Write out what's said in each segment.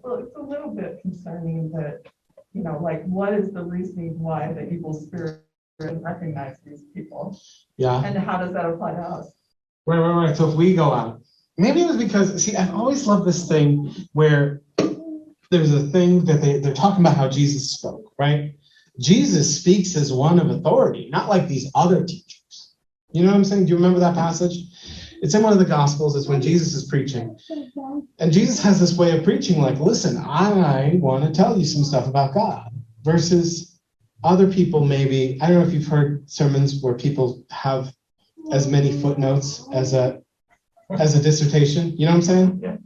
Well, it's a little bit concerning that, like, what is the reasoning why the evil spirit doesn't recognize these people? Yeah. And how does that apply to us? Right. So if we go out, maybe it was because, see, I've always loved this thing where there's a thing that they're talking about how Jesus spoke, right? Jesus speaks as one of authority, not like these other teachers. You know what I'm saying? Do you remember that passage? It's in one of the Gospels. It's when Jesus is preaching. And Jesus has this way of preaching like, listen, I want to tell you some stuff about God. Versus other people maybe, I don't know if you've heard sermons where people have as many footnotes as a dissertation. You know what I'm saying? Yeah.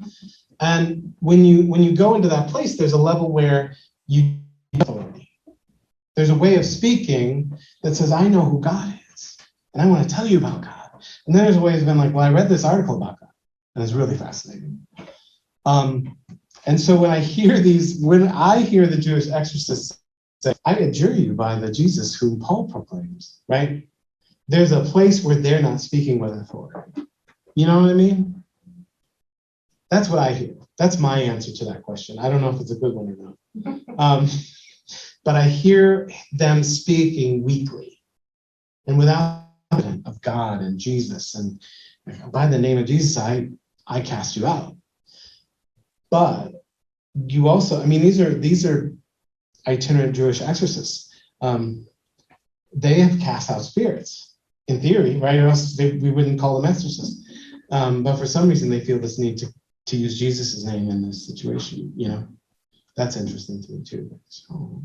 And when you go into that place, there's a level where you have authority. There's a way of speaking that says, I know who God is, and I want to tell you about God. And then there's a way of being like, well, I read this article about God, and it's really fascinating. And so when I hear the Jewish exorcists say, I adjure you by the Jesus whom Paul proclaims, right? There's a place where they're not speaking with authority. You know what I mean? That's what I hear. That's my answer to that question. I don't know if it's a good one or not. But I hear them speaking weakly and without of God and Jesus. And by the name of Jesus, I cast you out. But you also, I mean, these are itinerant Jewish exorcists. They have cast out spirits, in theory, right? Or else we wouldn't call them exorcists. But for some reason, they feel this need to use Jesus' name in this situation. That's interesting to me too. So.